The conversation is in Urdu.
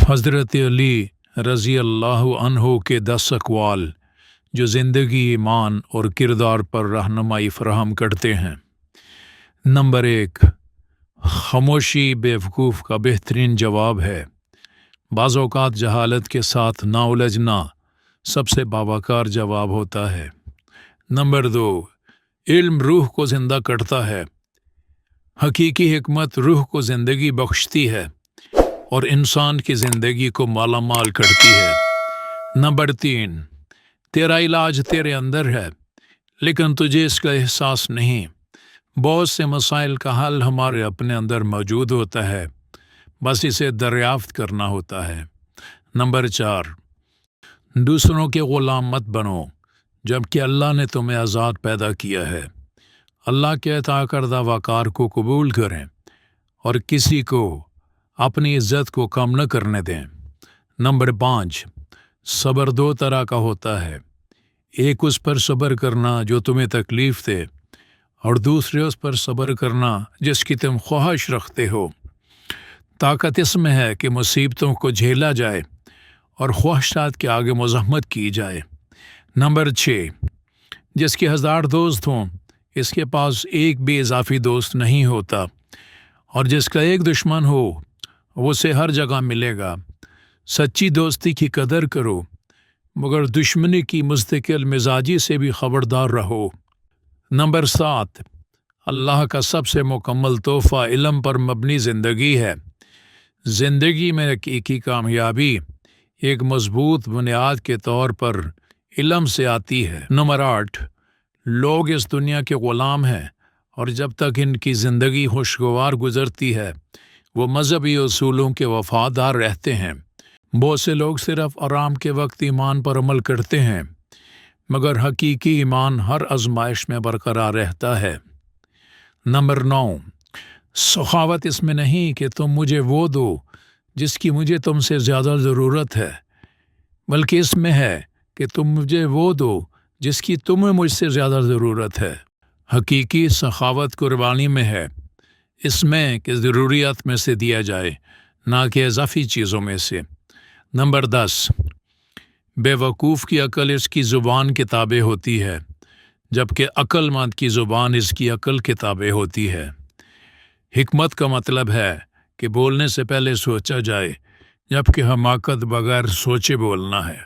حضرت علی رضی اللہ عنہ کے 10 اقوال جو زندگی، ایمان اور کردار پر رہنمائی فراہم کرتے ہیں۔ نمبر 1، خاموشی بیوقوف کا بہترین جواب ہے۔ بعض اوقات جہالت کے ساتھ نہ الجھنا سب سے باوقار جواب ہوتا ہے۔ نمبر 2، علم روح کو زندہ کرتا ہے۔ حقیقی حکمت روح کو زندگی بخشتی ہے اور انسان کی زندگی کو مالا مال کرتی ہے۔ نمبر 3، تیرا علاج تیرے اندر ہے لیکن تجھے اس کا احساس نہیں۔ بہت سے مسائل کا حل ہمارے اپنے اندر موجود ہوتا ہے، بس اسے دریافت کرنا ہوتا ہے۔ نمبر 4، دوسروں کے غلام مت بنو جبکہ اللہ نے تمہیں آزاد پیدا کیا ہے۔ اللہ کے عطا کردہ وقار کو قبول کریں اور کسی کو اپنی عزت کو کم نہ کرنے دیں۔ نمبر 5، صبر 2 طرح کا ہوتا ہے۔ ایک اس پر صبر کرنا جو تمہیں تکلیف دے، اور دوسرے اس پر صبر کرنا جس کی تم خواہش رکھتے ہو۔ طاقت اس میں ہے کہ مصیبتوں کو جھیلا جائے اور خواہشات کے آگے مزاحمت کی جائے۔ نمبر 6، جس کے 1000 دوست ہوں اس کے پاس ایک بھی اضافی دوست نہیں ہوتا، اور جس کا ایک دشمن ہو وہ اسے ہر جگہ ملے گا۔ سچی دوستی کی قدر کرو مگر دشمنی کی مستقل مزاجی سے بھی خبردار رہو۔ نمبر 7، اللہ کا سب سے مکمل تحفہ علم پر مبنی زندگی ہے۔ زندگی میں حقیقی کامیابی ایک مضبوط بنیاد کے طور پر علم سے آتی ہے۔ نمبر 8، لوگ اس دنیا کے غلام ہیں اور جب تک ان کی زندگی خوشگوار گزرتی ہے وہ مذہبی اصولوں کے وفادار رہتے ہیں۔ بہت سے لوگ صرف آرام کے وقت ایمان پر عمل کرتے ہیں مگر حقیقی ایمان ہر آزمائش میں برقرار رہتا ہے۔ نمبر 9، سخاوت اس میں نہیں کہ تم مجھے وہ دو جس کی مجھے تم سے زیادہ ضرورت ہے، بلکہ اس میں ہے کہ تم مجھے وہ دو جس کی تمہیں مجھ سے زیادہ ضرورت ہے۔ حقیقی سخاوت قربانی میں ہے، اس میں کہ ضروریات میں سے دیا جائے نہ کہ اضافی چیزوں میں سے۔ نمبر 10، بے وقوف کی عقل اس کی زبان کتابیں ہوتی ہے جبکہ عقل مند کی زبان اس کی عقل کتابیں ہوتی ہے۔ حکمت کا مطلب ہے کہ بولنے سے پہلے سوچا جائے جبکہ حماقت بغیر سوچے بولنا ہے۔